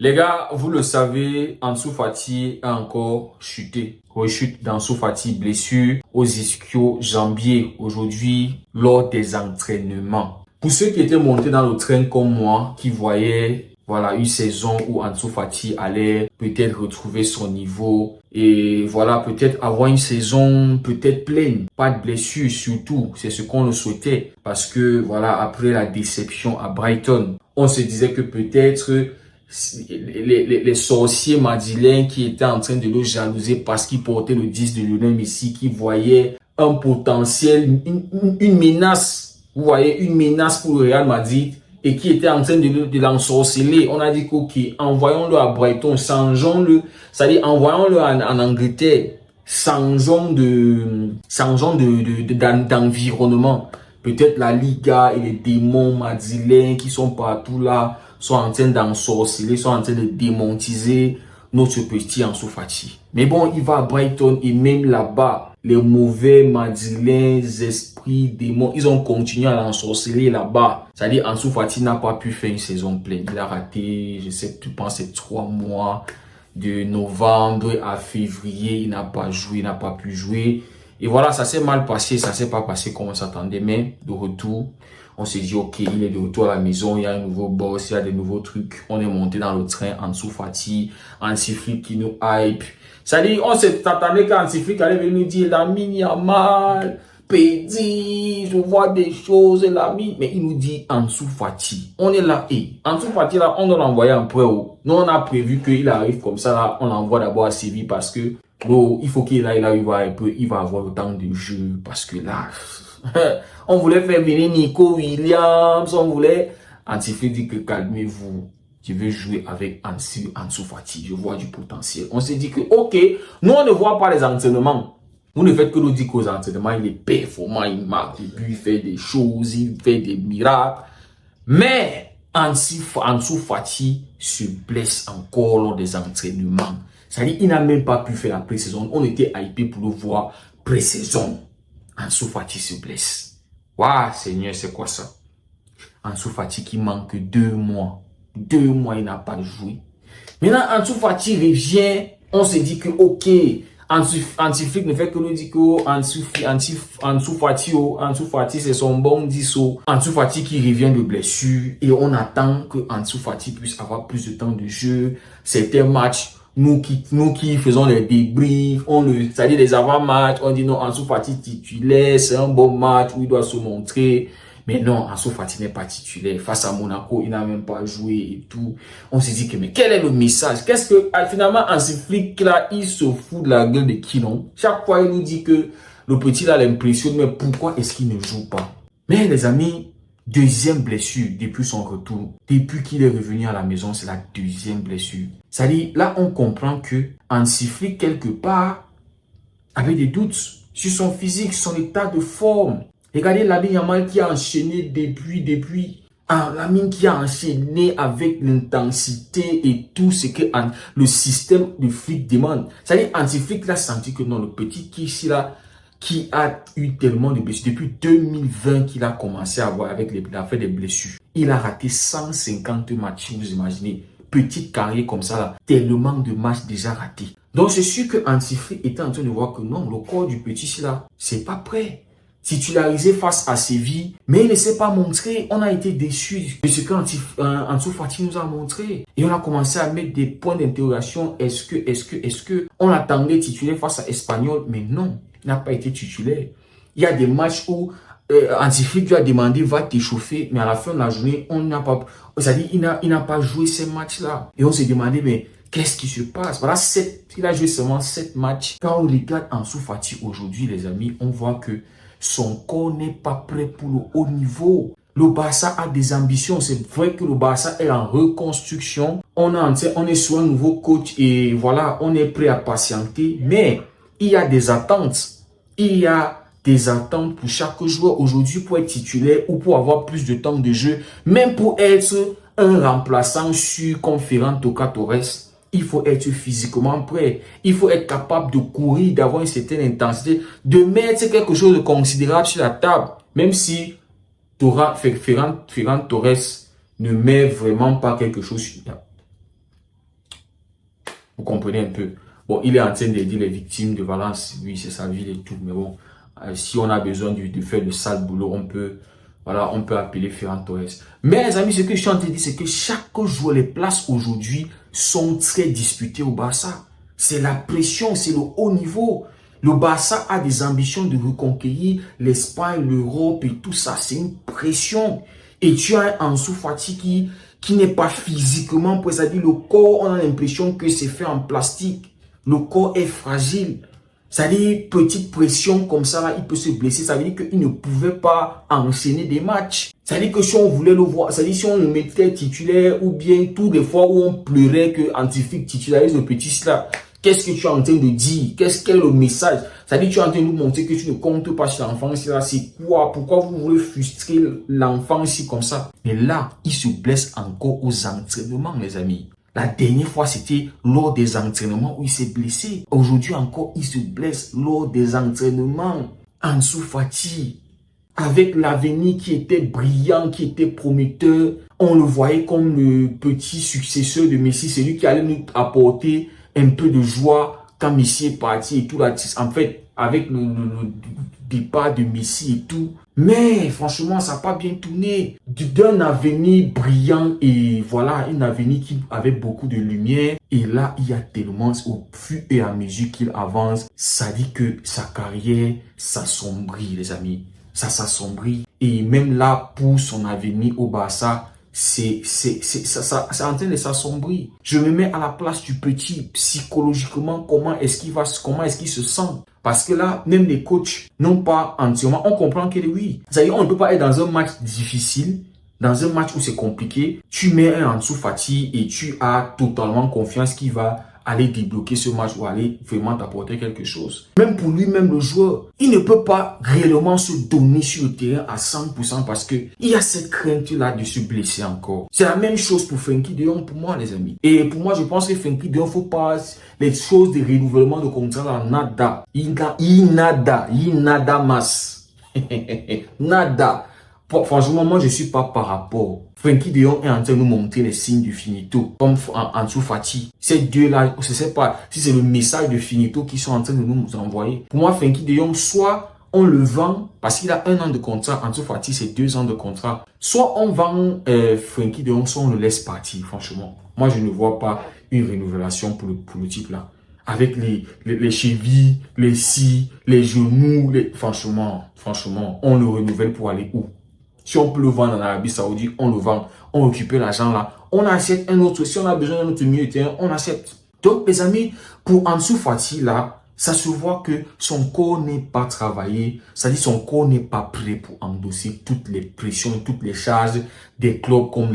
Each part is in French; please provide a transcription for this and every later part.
Les gars, vous le savez, Ansu Fati a encore chuté. Rechute d'Ansu Fati, blessure aux ischio-jambiers aujourd'hui lors des entraînements. Pour ceux qui étaient montés dans le train comme moi, qui voyaient voilà une saison où Ansu Fati allait peut-être retrouver son niveau et voilà peut-être avoir une saison peut-être pleine, pas de blessure surtout, c'est ce qu'on le souhaitait parce que voilà après la déception à Brighton, on se disait que peut-être les sorciers madrilènes qui étaient en train de le jalouser parce qu'il portait le 10 de Lionel Messi, qui voyait un potentiel, une menace, vous voyez, une menace pour le Real Madrid et qui était en train de l'ensorceler. On a dit qu'ok, envoyons-le à Brighton, changeons-le, c'est-à-dire envoyons-le en Angleterre, changeons d'environnement. Peut-être la Liga et les démons madrilènes qui sont partout là sont en train d'ensorceler, sont en train de démontiser notre petit Ansu Fati. Mais bon, il va à Brighton et même là-bas, les mauvais madrilènes, esprits, démons, ils ont continué à l'ensorceler là-bas. C'est-à-dire Ansu Fati n'a pas pu faire une saison pleine. Il a raté, je sais, tu penses, c'est 3 mois de novembre à février. Il n'a pas joué, il n'a pas pu jouer. Et voilà, ça s'est mal passé, ça s'est pas passé comme on s'attendait, mais de retour, on s'est dit, ok, il est de retour à la maison, il y a un nouveau boss, il y a des nouveaux trucs. On est monté dans le train, Ansu Fati, Hansi Flick qui nous hype. C'est-à-dire, on s'attendait qu'Hansi Flick allait venir nous dire, Lamine Yamal, Pedri, je vois des choses, Lamine. Mais il nous dit Ansu Fati. On est là, et Ansu Fati, là, on doit l'envoyer en prêt. Nous, on a prévu qu'il arrive comme ça, là, on l'envoie d'abord à Séville parce que, bro, il faut qu'il aille là, il va avoir le temps de jeu parce que là, on voulait faire venir Nico Williams, on voulait. Hansi Flick dit que calmez-vous, je veux jouer avec Ansu Fati, je vois du potentiel. On s'est dit que, ok, nous on ne voit pas les entraînements. Vous ne faites que nous dire qu'aux entraînements, il est performant, il marque des buts, il fait des choses, il fait des miracles. Mais Ansu Fati se blesse encore lors des entraînements. C'est-à-dire, il n'a même pas pu faire la pré-saison. On était hypé pour le voir pré-saison. Ansu Fati se blesse. Waouh, Seigneur, c'est quoi ça? Ansu Fati qui manque 2 mois. 2 mois, il n'a pas joué. Maintenant, Ansu Fati revient. On se dit que, ok, Hansi Flick ne fait que nous dire que Ansu Fati, c'est son bon 10. Ansu Fati qui revient de blessure. Et on attend que Ansu Fati puisse avoir plus de temps de jeu. Certains matchs, nous qui faisons les débriefs, c'est-à-dire les avant-matchs, on dit non, Ansu Fati titulaire, c'est un bon match où il doit se montrer. Mais non, Ansu Fati n'est pas titulaire. Face à Monaco, il n'a même pas joué et tout. On s'est dit que, mais quel est le message? Qu'est-ce que, finalement, Hansi Flick, là, il se fout de la gueule de qui, non? Chaque fois, il nous dit que le petit, là, l'impressionne, mais pourquoi est-ce qu'il ne joue pas? Mais les amis, deuxième blessure depuis son retour. Depuis qu'il est revenu à la maison, c'est la deuxième blessure. C'est-à-dire, là, on comprend que Hansi Flick, quelque part, avait des doutes sur son physique, son état de forme. Regardez Lamine Yamal qui a enchaîné depuis. Lamine qui a enchaîné avec l'intensité et tout ce que le système de Flick demande. C'est-à-dire, Hansi Flick l'a senti que non, le petit qui ici là, qui a eu tellement de blessures. Depuis 2020 qu'il a commencé à avoir il a fait des blessures. Il a raté 150 matchs, vous imaginez. Petite carrière comme ça là, tellement de matchs déjà ratés. Donc c'est sûr que Hansi Flick était en train de voir que non, le corps du petit ici là, c'est pas prêt. Titularisé face à Séville, mais il ne s'est pas montré. On a été déçus de ce qu'Ansu Fati nous a montré. Et on a commencé à mettre des points d'interrogation. Est-ce que on attendait titulaire face à Espanyol, mais non, il n'a pas été titulaire. Il y a des matchs où Hansi Flick lui a demandé va t'échauffer, mais à la fin de la journée, on n'a pas, c'est-à-dire il n'a pas joué ces matchs-là. Et on s'est demandé mais qu'est-ce qui se passe? Voilà, il a joué seulement 7 matchs. Quand on regarde Ansu Fati aujourd'hui, les amis, on voit que son corps n'est pas prêt pour le haut niveau. Le Barça a des ambitions. C'est vrai que le Barça est en reconstruction. On est sur un nouveau coach et voilà, on est prêt à patienter. Mais il y a des attentes. Il y a des attentes pour chaque joueur aujourd'hui pour être titulaire ou pour avoir plus de temps de jeu. Même pour être un remplaçant sur comme Ferran Torres. Il faut être physiquement prêt. Il faut être capable de courir, d'avoir une certaine intensité, de mettre quelque chose de considérable sur la table. Même si Ferran Torres ne met vraiment pas quelque chose sur la table. Vous comprenez un peu. Bon, il est en train d'aider les victimes de Valence. Oui, c'est sa ville et tout. Mais bon, si on a besoin de faire le sale boulot, voilà, on peut appeler Ferran Torres. Mais les amis, ce que je suis en train de dire, c'est que chaque jour, les places aujourd'hui sont très disputées au Barça. C'est la pression, c'est le haut niveau. Le Barça a des ambitions de reconquérir l'Espagne, l'Europe et tout ça. C'est une pression. Et tu as un Ansu Fati qui n'est pas physiquement prêt. C'est-à-dire le corps, on a l'impression que c'est fait en plastique. Le corps est fragile. C'est-à-dire, petite pression comme ça, là, il peut se blesser. Ça veut dire qu'il ne pouvait pas enchaîner des matchs. C'est-à-dire que si on voulait le voir, c'est-à-dire si on le mettait titulaire ou bien toutes les fois où on pleurait que Antifique titularise le petit là, qu'est-ce que tu es en train de dire? Quel est le message? C'est-à-dire que tu es en train de nous montrer que tu ne comptes pas sur l'enfant ici là. C'est quoi? Pourquoi vous voulez frustrer l'enfant ici comme ça? Mais là, il se blesse encore aux entraînements, les amis. La dernière fois, c'était lors des entraînements où il s'est blessé. Aujourd'hui encore, il se blesse lors des entraînements. Ansu Fati, avec l'avenir qui était brillant, qui était prometteur, on le voyait comme le petit successeur de Messi, celui qui allait nous apporter un peu de joie quand Messi est parti et tout là. En fait, avec le départ de Messi et tout. Mais franchement, ça n'a pas bien tourné. D'un avenir brillant et voilà, un avenir qui avait beaucoup de lumière. Et là, il y a tellement, au fur et à mesure qu'il avance, ça dit que sa carrière s'assombrit, les amis. Ça s'assombrit. Et même là, pour son avenir au Barça, c'est en train de s'assombrir. Je me mets à la place du petit, psychologiquement, comment est-ce qu'il se sent? Parce que là, même les coachs n'ont pas entièrement, on comprend que oui. C'est-à-dire, on ne peut pas être dans un match difficile, dans un match où c'est compliqué. Tu mets un Ansu Fati et tu as totalement confiance qu'il va aller débloquer ce match ou aller vraiment t'apporter quelque chose. Même pour lui-même, le joueur, il ne peut pas réellement se donner sur le terrain à 100% parce que il y a cette crainte-là de se blesser encore. C'est la même chose pour Frenkie de Jong pour moi, les amis. Et pour moi, je pense que Frenkie de Jong, faut pas les choses de renouvellement de contrat là, nada. Nada mas. Nada. Franchement, moi, je ne suis pas par rapport. Frenkie de Jong est en train de nous montrer les signes du finito, comme Ansu Fati. Ces deux-là, je ne sais pas si c'est le message de finito qu'ils sont en train de nous envoyer. Pour moi, Frenkie de Jong, soit on le vend, parce qu'il a 1 an de contrat, Ansu Fati, c'est 2 ans de contrat. Soit on vend Frenkie de Jong, soit on le laisse partir, franchement. Moi, je ne vois pas une renouvelation pour le type là. Avec les chevilles, les scies, les genoux, franchement, on le renouvelle pour aller où? Si on peut le vendre en Arabie Saoudite, on le vend. On récupère l'argent là. On achète un autre. Si on a besoin d'un autre milieu de terrain, on achète. Donc, les amis, pour Ansu Fati là, ça se voit que son corps n'est pas travaillé. C'est-à-dire son corps n'est pas prêt pour endosser toutes les pressions, toutes les charges des clubs comme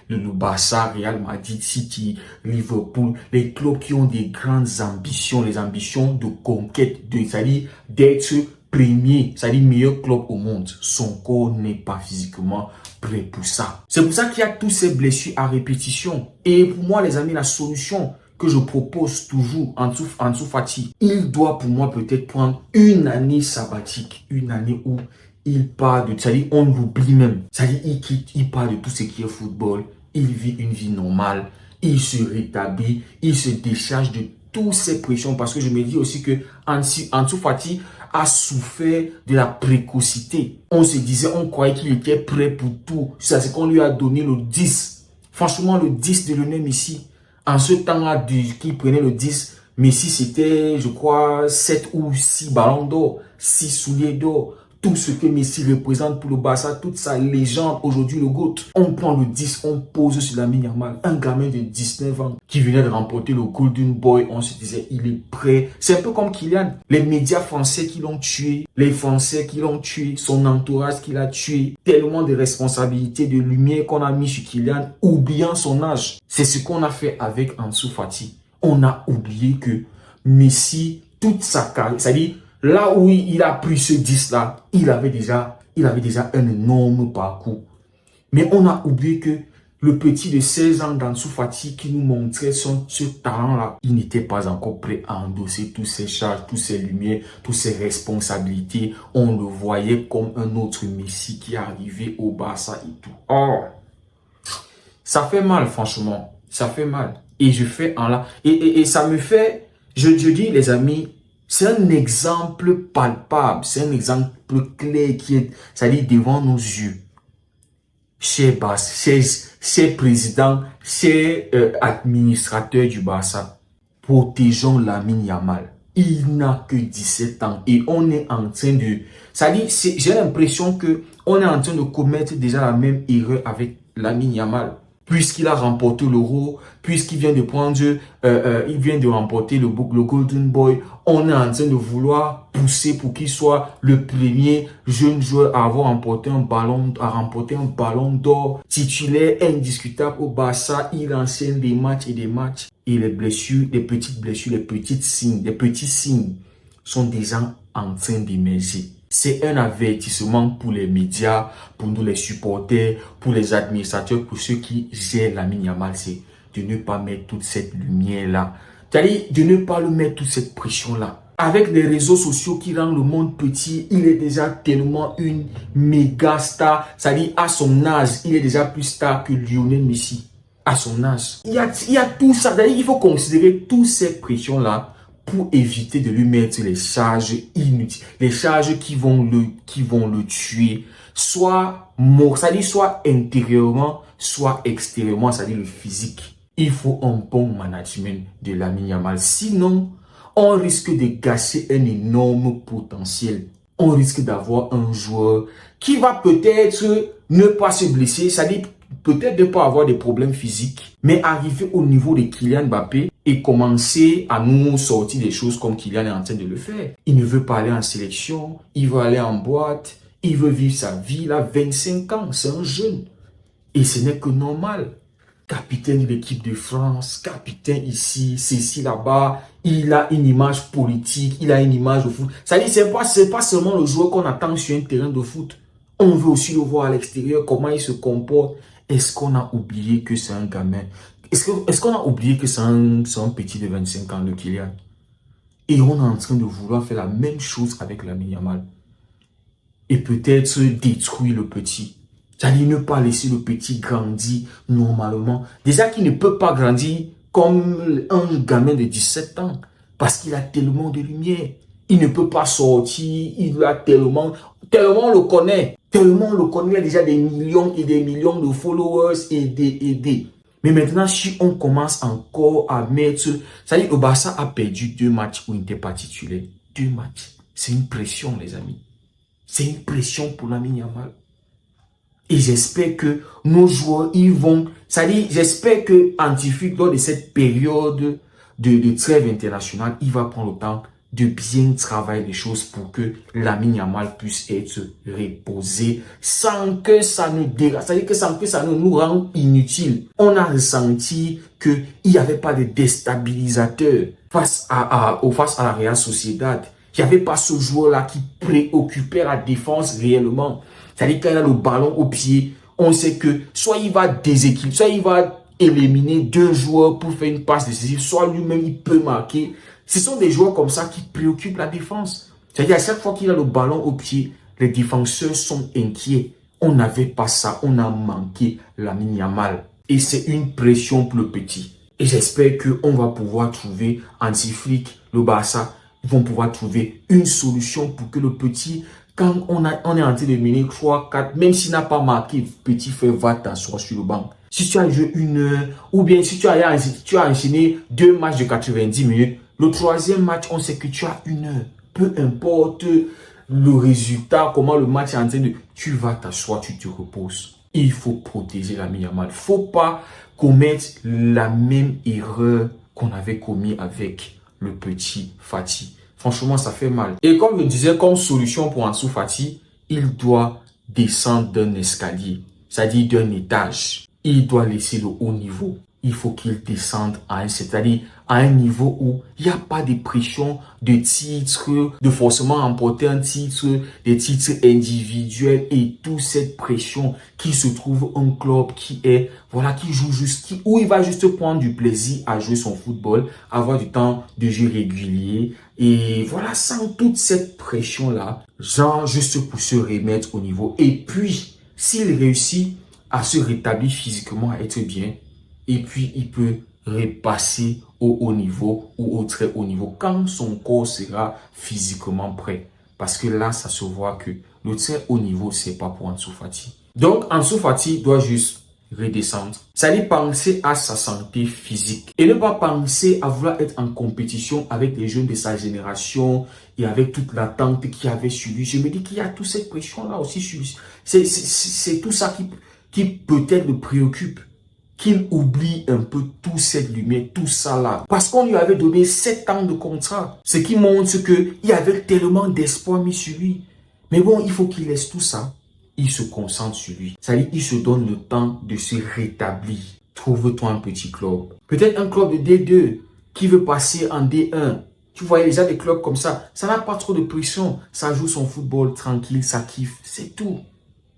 le Barça, Real Madrid, City, Liverpool. Les clubs qui ont des grandes ambitions, les ambitions de conquête, c'est-à-dire d'être premier, c'est-à-dire meilleur club au monde. Son corps n'est pas physiquement prêt pour ça. C'est pour ça qu'il y a toutes ces blessures à répétition. Et pour moi, les amis, la solution que je propose toujours, Ansu Fati, il doit pour moi peut-être prendre une année sabbatique, une année où il part de, c'est-à-dire on l'oublie même, c'est-à-dire il part de tout ce qui est football, il vit une vie normale, il se rétablit, il se décharge de toutes ces pressions parce que je me dis aussi que Ansu Fati a souffert de la précocité. On se disait, on croyait qu'il était prêt pour tout. C'est ce qu'on lui a donné le 10. Franchement, le 10 de Lionel Messi. En ce temps-là, qu'il prenait le 10, Messi, c'était, je crois, 7 ou 6 ballons d'or, 6 souliers d'or. Tout ce que Messi représente pour le Barça, toute sa légende, aujourd'hui le GOAT. On prend le 10, on pose sur la Yamal, un gamin de 19 ans qui venait de remporter le Golden Boy. On se disait, il est prêt. C'est un peu comme Kylian. Les médias français qui l'ont tué, les Français qui l'ont tué, son entourage qui l'a tué. Tellement de responsabilités, de lumière qu'on a mis sur Kylian, oubliant son âge. C'est ce qu'on a fait avec Ansu Fati. On a oublié que Messi, toute sa carrière, c'est-à-dire, là où il a pris ce 10-là, il avait déjà un énorme parcours. Mais on a oublié que le petit de 16 ans d'Ansu Fati qui nous montrait ce talent-là, il n'était pas encore prêt à endosser toutes ces charges, toutes ces lumières, toutes ces responsabilités. On le voyait comme un autre Messi qui est arrivé au Barça et tout. Oh, ça fait mal, franchement. Ça fait mal. Et je fais en là. Et ça me fait, je dis les amis, c'est un exemple palpable, c'est un exemple clair qui est, c'est-à-dire devant nos yeux. Chers présidents, chers administrateurs du Barça, protégeons Lamine Yamal. Il n'a que 17 ans et on est en train de... C'est-à-dire, j'ai l'impression que on est en train de commettre déjà la même erreur avec Lamine Yamal. Puisqu'il a remporté l'Euro, puisqu'il vient de prendre, il vient de remporter le Golden Boy, on est en train de vouloir pousser pour qu'il soit le premier jeune joueur à avoir remporté un ballon d'or titulaire indiscutable au Barça. Il enseigne des matchs et des matchs. Et les blessures, les petites blessures, les petits signes sont déjà en train d'émerger. C'est un avertissement pour les médias, pour nous les supporters, pour les administrateurs, pour ceux qui gèrent Lamine Yamal, c'est de ne pas mettre toute cette lumière-là. C'est-à-dire de ne pas le mettre toute cette pression-là. Avec les réseaux sociaux qui rendent le monde petit, il est déjà tellement une méga star. C'est-à-dire à son âge, il est déjà plus star que Lionel Messi. À son âge. Il y a tout ça. C'est-à-dire il faut considérer toutes ces pressions-là pour éviter de lui mettre les charges inutiles, les charges qui vont le tuer, soit intérieurement, soit extérieurement, c'est-à-dire le physique. Il faut un bon management de Lamine Yamal. Sinon, on risque de gâcher un énorme potentiel. On risque d'avoir un joueur qui va peut-être ne pas se blesser, c'est-à-dire peut-être ne pas avoir des problèmes physiques, mais arriver au niveau de Kylian Mbappé et commencer à nous sortir des choses comme Kylian est en train de le faire. Il ne veut pas aller en sélection, il veut aller en boîte, il veut vivre sa vie. Il a 25 ans, c'est un jeune. Et ce n'est que normal. Capitaine de l'équipe de France, capitaine ici, ceci, là-bas. Il a une image politique, il a une image de foot. C'est-à-dire, c'est pas seulement le joueur qu'on attend sur un terrain de foot. On veut aussi le voir à l'extérieur, comment il se comporte. Est-ce qu'on a oublié que c'est un gamin? Est-ce qu'on a oublié que c'est un petit de 25 ans, le Kylian? Et on est en train de vouloir faire la même chose avec Lamine Yamal. Et peut-être détruire le petit. C'est-à-dire ne pas laisser le petit grandir normalement. Déjà qu'il ne peut pas grandir comme un gamin de 17 ans. Parce qu'il a tellement de lumière. Il ne peut pas sortir. Il a tellement on le connaît. Tellement on le connaît. Il a déjà des millions et des millions de followers et des. Mais maintenant, si on commence encore à mettre... C'est-à-dire le Barça a perdu 2 matchs où il n'était pas titulaire. 2 matchs. C'est une pression, les amis. C'est une pression pour Lamine Yamal. Et j'espère que nos joueurs, ils vont... C'est-à-dire, j'espère que Antifuc, lors de cette période de trêve internationale, il va prendre le temps de bien travailler les choses pour que Lamine Yamal puisse être reposé sans que ça nous dérange, c'est-à-dire que sans que ça nous rende inutile. On a ressenti qu'il n'y avait pas de déstabilisateur face à la Real Sociedad. Il n'y avait pas ce joueur-là qui préoccupait la défense réellement. C'est-à-dire quand il a le ballon au pied, on sait que soit il va déséquilibrer, soit il va éliminer 2 joueurs pour faire une passe décisive, soit lui-même il peut marquer. Ce sont des joueurs comme ça qui préoccupent la défense. C'est-à-dire à chaque fois qu'il a le ballon au pied, les défenseurs sont inquiets. On n'avait pas ça, on a manqué Lamine Yamal. Et c'est une pression pour le petit. Et j'espère qu'on va pouvoir trouver, Hansi-Flick, le Barça, ils vont pouvoir trouver une solution pour que le petit, quand on est en train de mener 3, 4, même s'il n'a pas marqué, petit frère va t'asseoir sur le banc. Si tu as joué 1 heure, ou bien si tu as enchaîné 2 matchs de 90 minutes, le 3e match, on sait que tu as 1 heure. Peu importe le résultat, comment le match est en train de... Tu vas t'asseoir, tu te reposes. Il faut protéger Lamine Yamal. Il ne faut pas commettre la même erreur qu'on avait commis avec le petit Fati. Franchement, ça fait mal. Et comme je disais, comme solution pour Ansu Fati, il doit descendre d'un escalier, c'est-à-dire d'un étage. Il doit laisser le haut niveau. Il faut qu'il descende c'est-à-dire à un niveau où il n'y a pas de pression de titre, de forcément remporter un titre, des titres individuels et toute cette pression qui se trouve un club qui est, voilà, qui joue juste, où il va juste prendre du plaisir à jouer son football, avoir du temps de jeu régulier et voilà, sans toute cette pression-là, genre juste pour se remettre au niveau. Et puis, s'il réussit à se rétablir physiquement, à être bien, et puis il peut repasser au haut niveau ou au très haut niveau quand son corps sera physiquement prêt. Parce que là, ça se voit que le très haut niveau, c'est pas pour Ansu Fati. Donc, Ansu Fati doit juste redescendre. Ça dit penser à sa santé physique et ne pas penser à vouloir être en compétition avec les jeunes de sa génération et avec toute l'attente qu'il y avait sur lui. Je me dis qu'il y a toute cette pression-là aussi sur lui. C'est tout ça qui peut-être le préoccupe. Qu'il oublie un peu toute cette lumière, tout ça là. Parce qu'on lui avait donné 7 ans de contrat. Ce qui montre qu'il y avait tellement d'espoir mis sur lui. Mais bon, il faut qu'il laisse tout ça. Il se concentre sur lui. C'est-à-dire, il se donne le temps de se rétablir. Trouve-toi un petit club. Peut-être un club de D2 qui veut passer en D1. Tu vois, déjà des clubs comme ça. Ça n'a pas trop de pression. Ça joue son football tranquille, ça kiffe. C'est tout.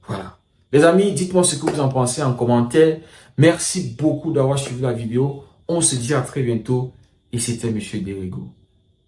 Voilà. Les amis, dites-moi ce que vous en pensez en commentaire. Merci beaucoup d'avoir suivi la vidéo. On se dit à très bientôt. Et c'était Monsieur Derigo.